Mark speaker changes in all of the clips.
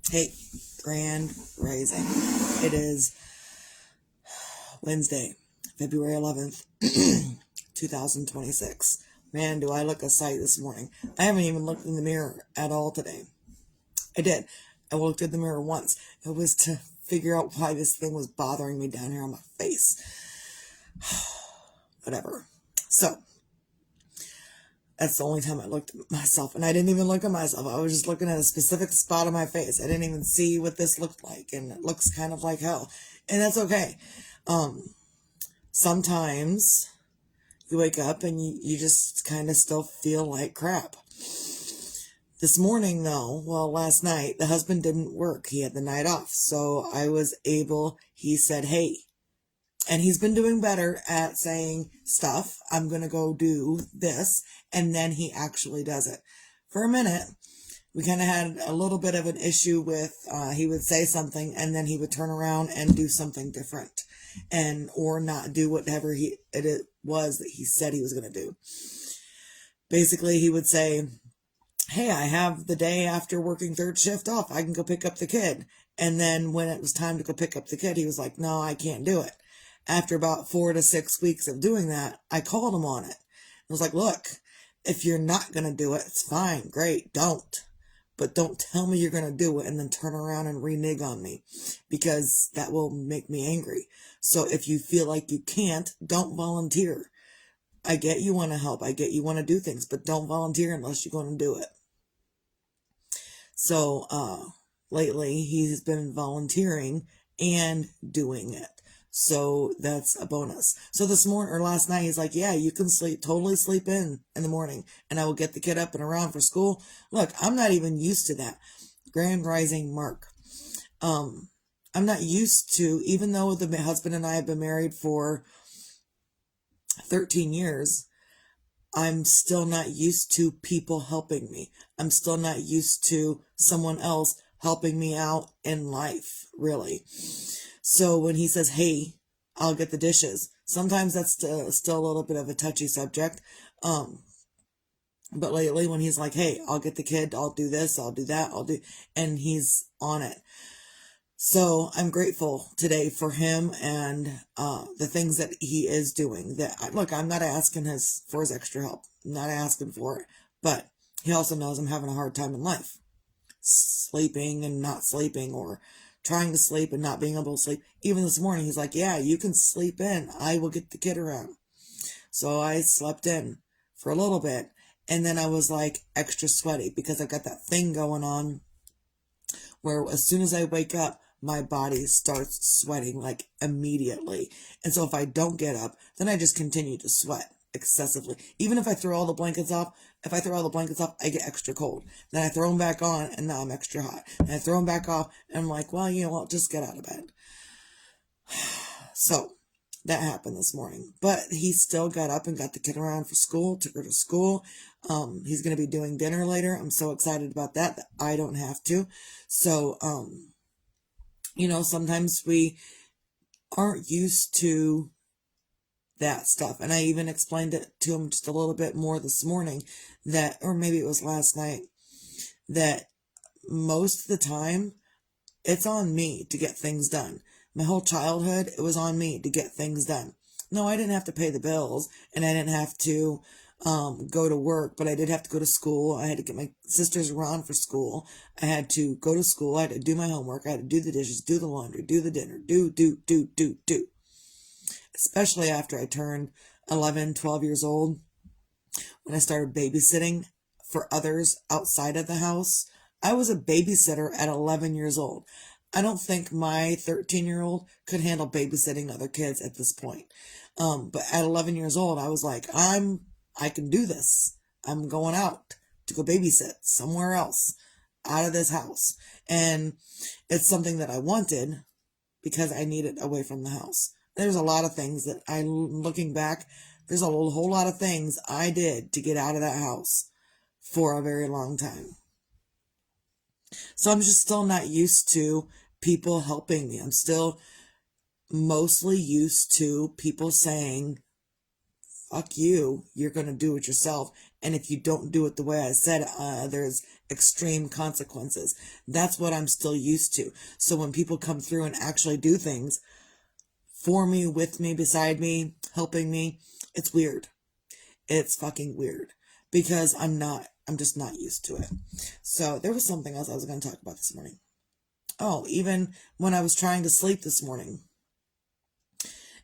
Speaker 1: Hey, Grand Rising. It is Wednesday, February 11th, 2026. Man, do I look a sight this morning. I haven't even looked in the mirror at all today. I did. I looked in the mirror once. It was to figure out why this thing was bothering me down here on my face. Whatever. So, that's the only time I looked at myself. And I didn't even look at myself. I was just looking at a specific spot on my face. I didn't even see what this looked like. And it looks kind of like hell. And that's okay. Sometimes you wake up and you just kind of still feel like crap. This morning, though, last night, the husband didn't work. He had the night off. So he said, hey, and he's been doing better at saying stuff. I'm going to go do this. And then he actually does it. For a minute, we kind of had a little bit of an issue with, he would say something and then he would turn around and do something different or not do whatever it was that he said he was going to do. Basically, he would say, hey, I have the day after working third shift off. I can go pick up the kid. And then when it was time to go pick up the kid, he was like, no, I can't do it. After about 4 to 6 weeks of doing that, I called him on it. I was like, look, if you're not going to do it, it's fine. Great. Don't. But don't tell me you're going to do it and then turn around and renege on me, because that will make me angry. So if you feel like you can't, don't volunteer. I get you want to help. I get you want to do things, but don't volunteer unless you're going to do it. So lately he's been volunteering and doing it. So that's a bonus. So last night, he's like, yeah, you can totally sleep in the morning and I will get the kid up and around for school. Look, I'm not even used to that. Grand Rising Mark. I'm not used to, even though the husband and I have been married for 13 years, I'm still not used to people helping me. I'm still not used to someone else helping me out in life, really. So when he says, hey, I'll get the dishes, sometimes that's still a little bit of a touchy subject. But lately when he's like, hey, I'll get the kid, I'll do this, I'll do that, and he's on it. So I'm grateful today for him and the things that he is doing. Look, I'm not asking for his extra help. I'm not asking for it. But he also knows I'm having a hard time in life. Sleeping and not sleeping, or trying to sleep and not being able to sleep. Even this morning, he's like, yeah, you can sleep in. I will get the kid around. So I slept in for a little bit. And then I was like extra sweaty because I've got that thing going on where as soon as I wake up, my body starts sweating like immediately. And so if I don't get up, then I just continue to sweat excessively. Even if I throw all the blankets off, I get extra cold. Then I throw them back on and now I'm extra hot. And I throw them back off and I'm like, well, you know what, just get out of bed. So that happened this morning. But he still got up and got the kid around for school, took her to school. He's going to be doing dinner later. I'm so excited about that I don't have to. So, sometimes we aren't used to that stuff. And I even explained it to him just a little bit more this morning or maybe it was last night, that most of the time it's on me to get things done. My whole childhood, it was on me to get things done. No, I didn't have to pay the bills and I didn't have to go to work, but I did have to go to school. I had to get my sisters around for school. I had to go to school. I had to do my homework. I had to do the dishes, do the laundry, do the dinner, do. Especially after I turned 11, 12 years old, when I started babysitting for others outside of the house. I was a babysitter at 11 years old. I don't think my 13-year-old could handle babysitting other kids at this point. But at 11 years old, I was like, I can do this. I'm going out to go babysit somewhere else out of this house. And it's something that I wanted because I need it away from the house. There's a lot of things that looking back, there's a whole lot of things I did to get out of that house for a very long time. So I'm just still not used to people helping me. I'm still mostly used to people saying fuck you, you're going to do it yourself. And if you don't do it the way I said, there's extreme consequences. That's what I'm still used to. So when people come through and actually do things for me, with me, beside me, helping me, it's weird. It's fucking weird because I'm just not used to it. So there was something else I was going to talk about this morning. Oh, even when I was trying to sleep this morning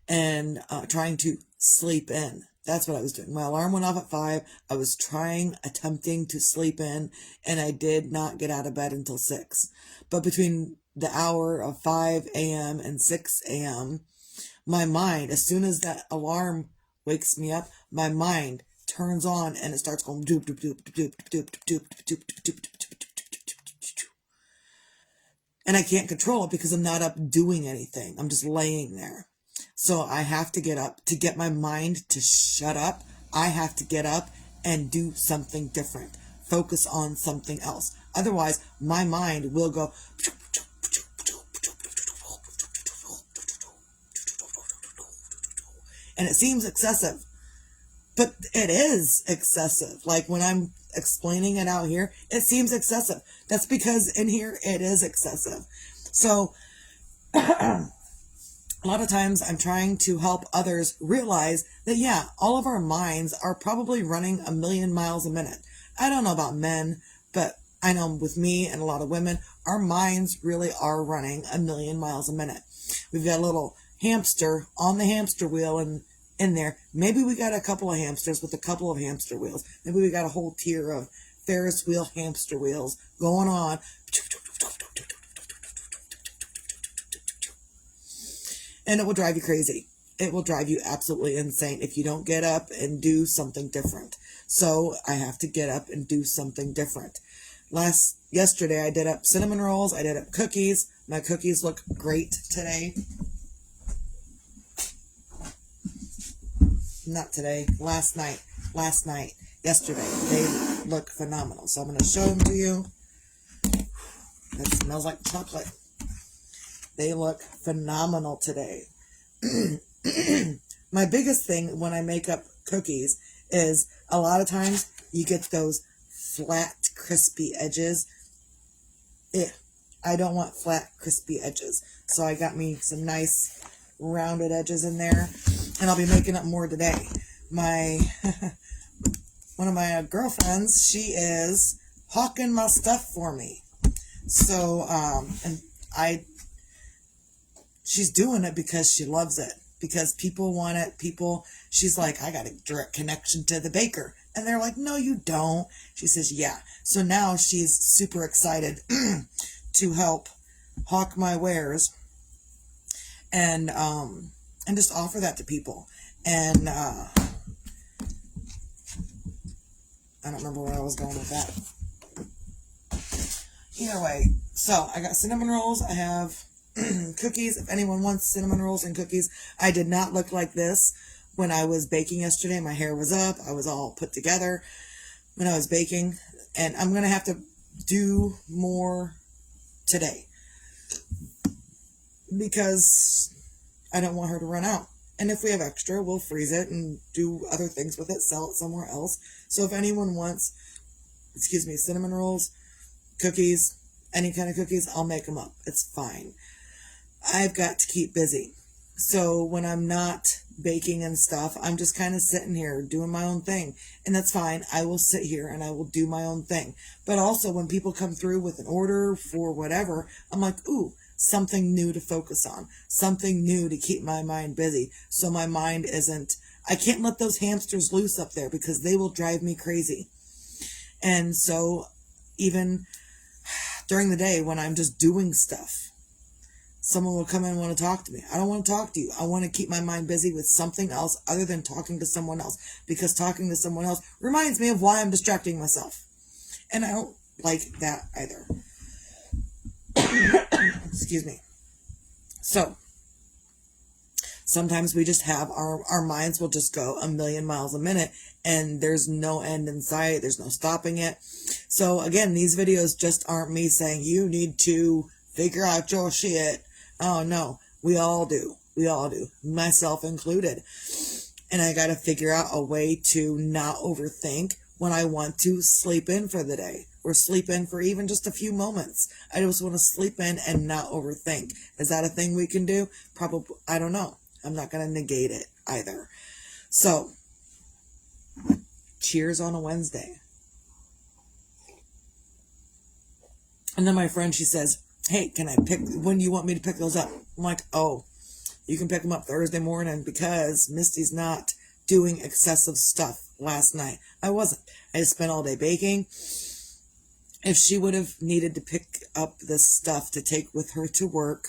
Speaker 1: and trying to sleep in, that's what I was doing. My alarm went off at 5. I was attempting to sleep in, and I did not get out of bed until 6. But between the hour of 5 a.m. and 6 a.m., my mind, as soon as that alarm wakes me up, my mind turns on and it starts going doop doop doop doop doop doop doop doop doop doop. And I can't control it because I'm not up doing anything. I'm just laying there. So I have to get up to get my mind to shut up. I have to get up and do something different. Focus on something else. Otherwise, my mind will go. And it seems excessive. But it is excessive. Like when I'm explaining it out here, it seems excessive. That's because in here it is excessive. So a lot of times I'm trying to help others realize that, yeah, all of our minds are probably running 1,000,000 miles a minute. I don't know about men, but I know with me and a lot of women, our minds really are running 1,000,000 miles a minute. We've got a little hamster on the hamster wheel and in there. Maybe we got a couple of hamsters with a couple of hamster wheels. Maybe we got a whole tier of Ferris wheel hamster wheels going on. And it will drive you crazy. It will drive you absolutely insane if you don't get up and do something different. So I have to get up and do something different. Yesterday I did up cinnamon rolls. I did up cookies. My cookies look great today. Not today. Last night. Yesterday. They look phenomenal. So I'm going to show them to you. It smells like chocolate. They look phenomenal today. My biggest thing when I make up cookies is a lot of times you get those flat, crispy edges. I don't want flat, crispy edges. So I got me some nice rounded edges in there. And I'll be making up more today. One of my girlfriends, she is hawking my stuff for me. So, she's doing it because she loves it. Because people want it. She's like, I got a direct connection to the baker. And they're like, no, you don't. She says, yeah. So now she's super excited to help hawk my wares and just offer that to people. And I don't remember where I was going with that. Either way, so I got cinnamon rolls. I have cookies. If anyone wants cinnamon rolls and cookies, I did not look like this when I was baking yesterday. My hair was up. I was all put together when I was baking. And I'm going to have to do more today because I don't want her to run out. And if we have extra, we'll freeze it and do other things with it, sell it somewhere else. So if anyone wants, cinnamon rolls, cookies, any kind of cookies, I'll make them up. It's fine. I've got to keep busy. So when I'm not baking and stuff, I'm just kind of sitting here doing my own thing. And that's fine. I will sit here and I will do my own thing. But also when people come through with an order for whatever, I'm like, ooh, something new to focus on, something new to keep my mind busy. So my mind I can't let those hamsters loose up there because they will drive me crazy. And so even during the day when I'm just doing stuff, someone will come in and want to talk to me. I don't want to talk to you. I want to keep my mind busy with something else other than talking to someone else, because talking to someone else reminds me of why I'm distracting myself. And I don't like that either. Excuse me. So sometimes we just have our minds will just go 1,000,000 miles a minute and there's no end in sight. There's no stopping it. So again, these videos just aren't me saying you need to figure out your shit. Oh no, we all do, myself included. And I got to figure out a way to not overthink when I want to sleep in for the day or sleep in for even just a few moments. I just want to sleep in and not overthink. Is that a thing we can do? Probably. I don't know. I'm not going to negate it either. So, cheers on a Wednesday. And then my friend, she says, hey, when do you want me to pick those up? I'm like, oh, you can pick them up Thursday morning because Misty's not doing excessive stuff last night. I wasn't. I just spent all day baking. If she would have needed to pick up this stuff to take with her to work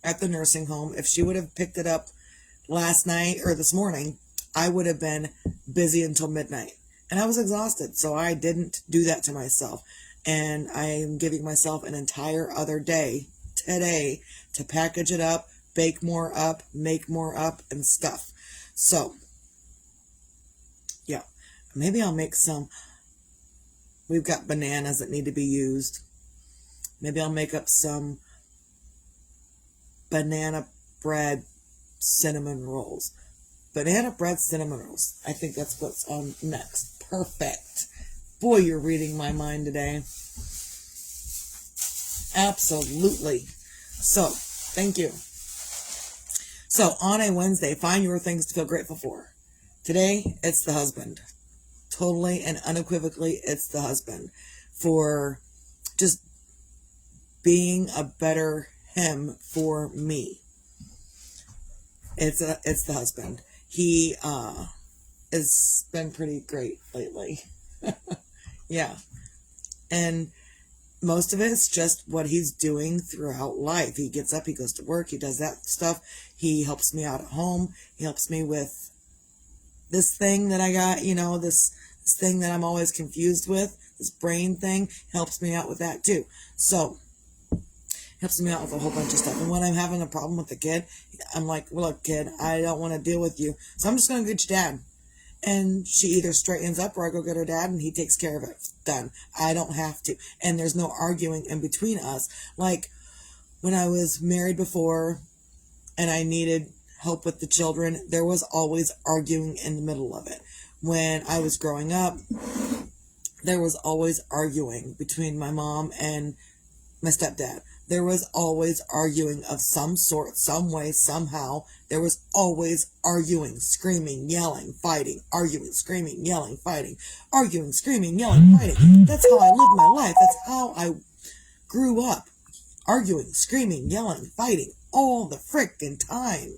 Speaker 1: at the nursing home, if she would have picked it up last night or this morning, I would have been busy until midnight. And I was exhausted, so I didn't do that to myself. And I am giving myself an entire other day today to package it up, bake more up, make more up, and stuff. So, yeah, maybe I'll make some. We've got bananas that need to be used. Maybe I'll make up some banana bread cinnamon rolls. Banana bread cinnamon rolls. I think that's what's on next. Perfect. Boy, you're reading my mind today. Absolutely. So, thank you. So, on a Wednesday, find your things to feel grateful for. Today, it's the husband. Totally and unequivocally, it's the husband. For just being a better him for me. It's the husband. He has been pretty great lately. Yeah. And most of it is just what he's doing throughout life. He gets up, he goes to work, he does that stuff. He helps me out at home. He helps me with this thing that I got, this thing that I'm always confused with, this brain thing, helps me out with that too. So, helps me out with a whole bunch of stuff. And when I'm having a problem with the kid, I'm like, well, look, kid, I don't want to deal with you. So I'm just going to get your dad. And she either straightens up or I go get her dad and he takes care of it. Done. I don't have to. And there's no arguing in between us. Like when I was married before and I needed help with the children, there was always arguing in the middle of it. When I was growing up, there was always arguing between my mom and my stepdad. There was always arguing of some sort, some way, somehow. There was always arguing, screaming, yelling, fighting, arguing, screaming, yelling, fighting, arguing, screaming, yelling, fighting. That's how I lived my life. That's how I grew up. Arguing, screaming, yelling, fighting, all the frickin' time.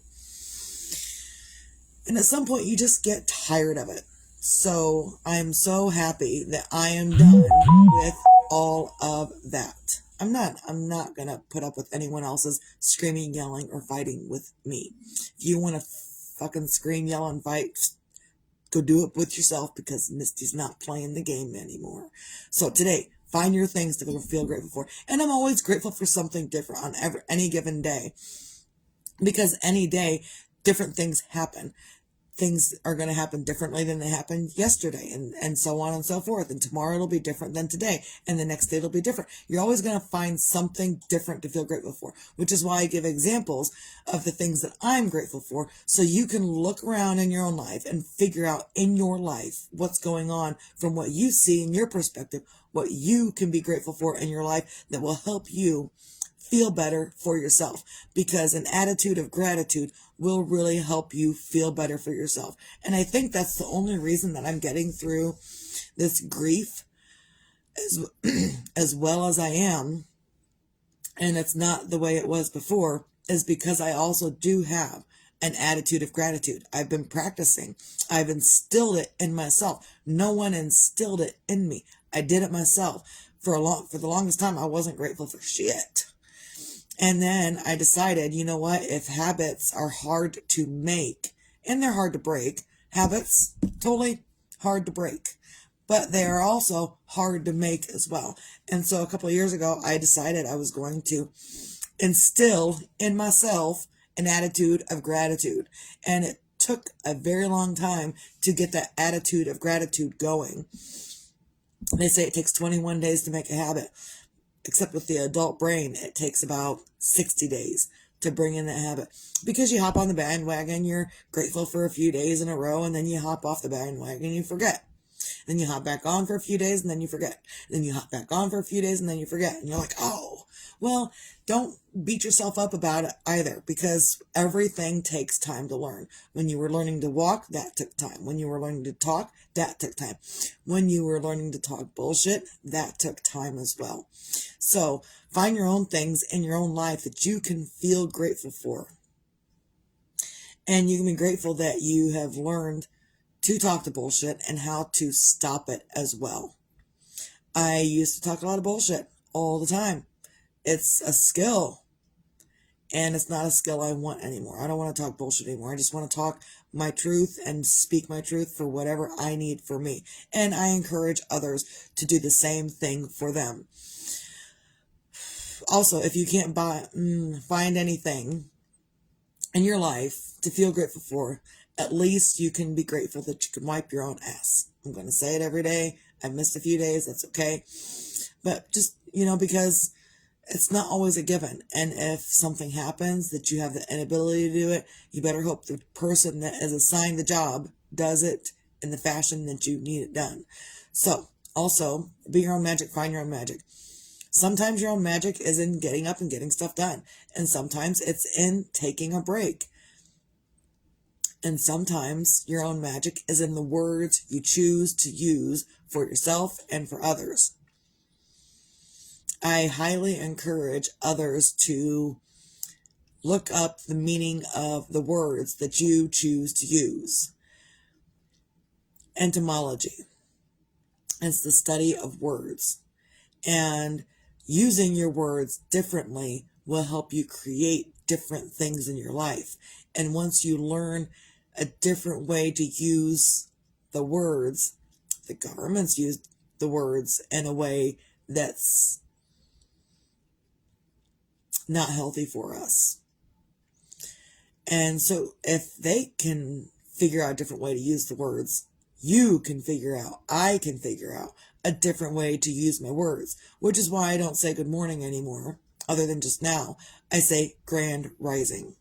Speaker 1: And at some point you just get tired of it. So I'm so happy that I am done with all of that. I'm not going to put up with anyone else's screaming, yelling, or fighting with me. If you want to fucking scream, yell, and fight, go do it with yourself because Misty's not playing the game anymore. So today, find your things to feel grateful for. And I'm always grateful for something different on any given day. Because any day, different things happen. Things are going to happen differently than they happened yesterday and so on and so forth. And tomorrow it'll be different than today. And the next day it'll be different. You're always going to find something different to feel grateful for, which is why I give examples of the things that I'm grateful for. So you can look around in your own life and figure out in your life what's going on from what you see in your perspective, what you can be grateful for in your life that will help you feel better for yourself, because an attitude of gratitude will really help you feel better for yourself. And I think that's the only reason that I'm getting through this grief as well as I am, and it's not the way it was before, is because I also do have an attitude of gratitude. I've been practicing. I've instilled it in myself. No one instilled it in me. I did it myself. For the longest time, I wasn't grateful for shit. And then I decided, you know what, if habits are hard to make, and they're hard to break, habits, totally hard to break, but they are also hard to make as well. And so a couple of years ago, I decided I was going to instill in myself an attitude of gratitude. And it took a very long time to get that attitude of gratitude going. They say it takes 21 days to make a habit. Except with the adult brain, it takes about 60 days to bring in that habit. Because you hop on the bandwagon, you're grateful for a few days in a row, and then you hop off the bandwagon and you forget. Then you hop back on for a few days and then you forget. Then you hop back on for a few days and then you forget. And you're like, oh, well, don't beat yourself up about it either, because everything takes time to learn. When you were learning to walk, that took time. When you were learning to talk, that took time. When you were learning to talk bullshit, that took time as well. So find your own things in your own life that you can feel grateful for. And you can be grateful that you have learned to talk the bullshit and how to stop it as well. I used to talk a lot of bullshit all the time. It's a skill, and it's not a skill I want anymore. I don't want to talk bullshit anymore. I just want to talk my truth and speak my truth for whatever I need for me. And I encourage others to do the same thing for them. Also, if you can't find anything in your life to feel grateful for, at least you can be grateful that you can wipe your own ass. I'm going to say it every day. I've missed a few days. That's okay. But just, because it's not always a given. And if something happens that you have the inability to do it, you better hope the person that is assigned the job does it in the fashion that you need it done. So, also, be your own magic, find your own magic. Sometimes your own magic is in getting up and getting stuff done. And sometimes it's in taking a break. And sometimes your own magic is in the words you choose to use for yourself and for others. I highly encourage others to look up the meaning of the words that you choose to use. Etymology. It's the study of words. And using your words differently will help you create different things in your life. And once you learn a different way to use the words, the government's used the words in a way that's not healthy for us. And so if they can figure out a different way to use the words, you can figure out, I can figure out a different way to use my words, which is why I don't say good morning anymore, other than just now. I say grand rising.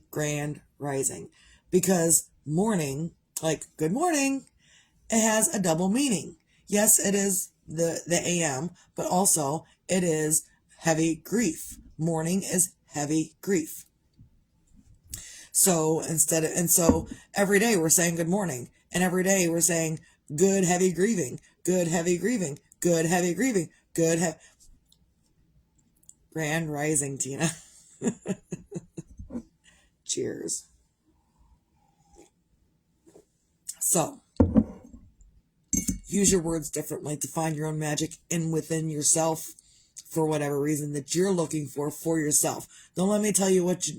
Speaker 1: Grand rising. Because morning, like good morning, it has a double meaning. Yes, it is the AM, but also it is heavy grief. Morning is heavy grief. So so every day we're saying good morning, and every day we're saying good heavy grieving, good heavy grieving, good heavy grieving, grand rising, Tina. Cheers. So, use your words differently to find your own magic within yourself for whatever reason that you're looking for yourself. Don't let me tell you what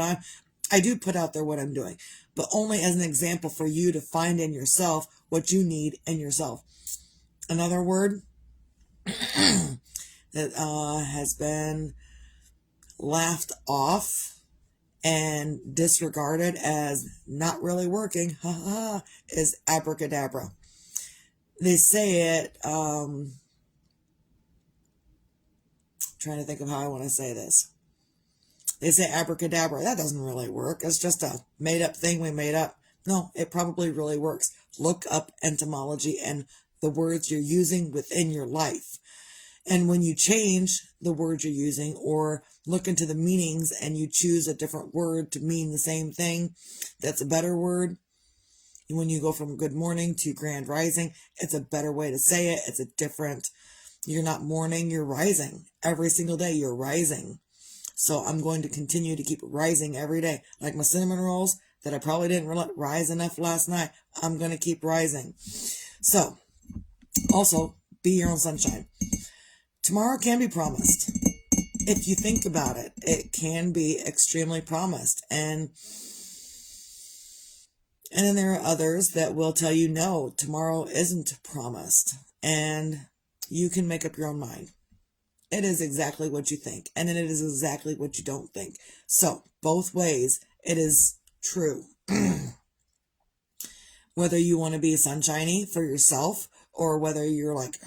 Speaker 1: I do put out there what I'm doing, but only as an example for you to find in yourself what you need in yourself. Another word that has been laughed off and disregarded as not really working, is abracadabra. They say it, trying to think of how I want to say this. They say abracadabra. That doesn't really work. It's just a made-up thing we made up. No, it probably really works. Look up etymology and the words you're using within your life. And when you change the word you're using or look into the meanings and you choose a different word to mean the same thing, that's a better word. When you go from good morning to grand rising, it's a better way to say it. It's a different, you're not morning, you're rising. Every single day you're rising. So I'm going to continue to keep rising every day. Like my cinnamon rolls that I probably didn't let rise enough last night, I'm going to keep rising. So, also, be your own sunshine. Tomorrow can be promised. If you think about it, it can be extremely promised. And then there are others that will tell you, no, tomorrow isn't promised. And you can make up your own mind. It is exactly what you think. And then it is exactly what you don't think. So, both ways, it is true. Whether you want to be sunshiny for yourself or whether you're like,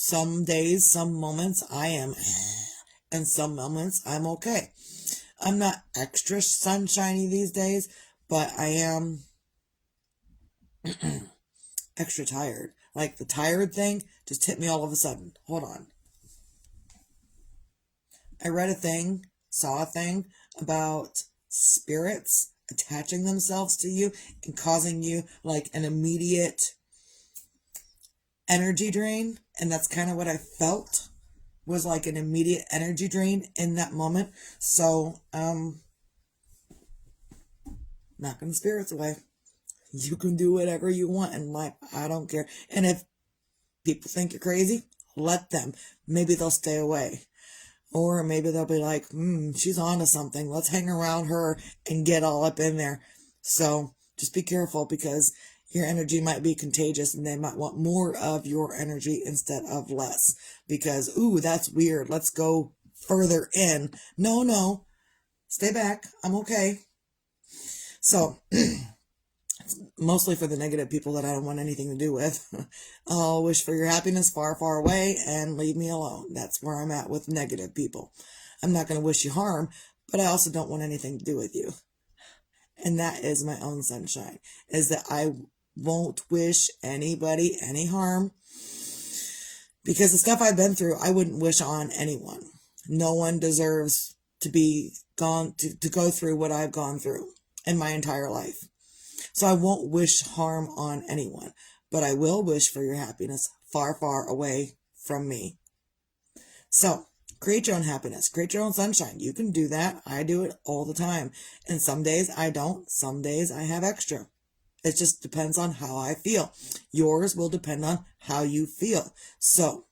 Speaker 1: Some days, some moments I am, and some moments I'm okay. I'm not extra sunshiny these days, but I am extra tired. Like the tired thing just hit me all of a sudden. Hold on. I read a thing, saw a thing about spirits attaching themselves to you and causing you like an immediate energy drain. And that's kind of what I felt, was like an immediate energy drain in that moment. So, knocking the spirits away. You can do whatever you want in life. I don't care. And if people think you're crazy, let them. Maybe they'll stay away. Or maybe they'll be like, she's on to something. Let's hang around her and get all up in there. So just be careful, because your energy might be contagious and they might want more of your energy instead of less. Because, ooh, that's weird. Let's go further in. No. Stay back. I'm okay. So mostly for the negative people that I don't want anything to do with. I'll wish for your happiness far, far away and leave me alone. That's where I'm at with negative people. I'm not going to wish you harm, but I also don't want anything to do with you. And that is my own sunshine, is that I won't wish anybody any harm, because the stuff I've been through, I wouldn't wish on anyone. No one deserves to be gone, to go through what I've gone through in my entire life. So I won't wish harm on anyone, but I will wish for your happiness far, far away from me. So create your own happiness, create your own sunshine. You can do that. I do it all the time. And some days I don't, some days I have extra. It just depends on how I feel. Yours will depend on how you feel. So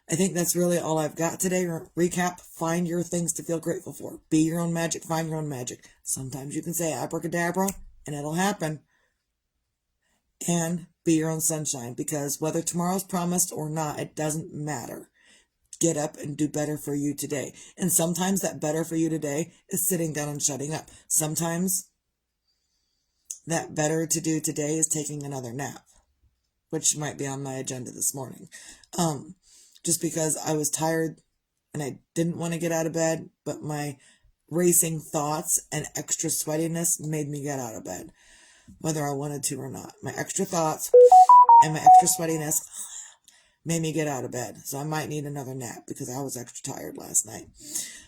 Speaker 1: I think that's really all I've got today. Recap, find your things to feel grateful for. Be your own magic, find your own magic. Sometimes you can say abracadabra and it'll happen. And be your own sunshine, because whether tomorrow's promised or not, it doesn't matter. Get up and do better for you today. And sometimes that better for you today is sitting down and shutting up. Sometimes that better to do today is taking another nap, which might be on my agenda this morning. Just because I was tired and I didn't want to get out of bed, but my racing thoughts and extra sweatiness made me get out of bed, whether I wanted to or not. My extra thoughts and my extra sweatiness made me get out of bed. So I might need another nap because I was extra tired last night.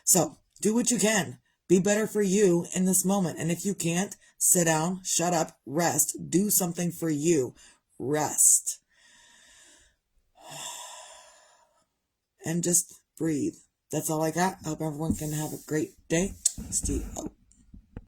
Speaker 1: So do what you can. Be better for you in this moment. And if you can't, sit down, shut up, rest, do something for you. Rest. And just breathe. That's all I got. I hope everyone can have a great day. Steve.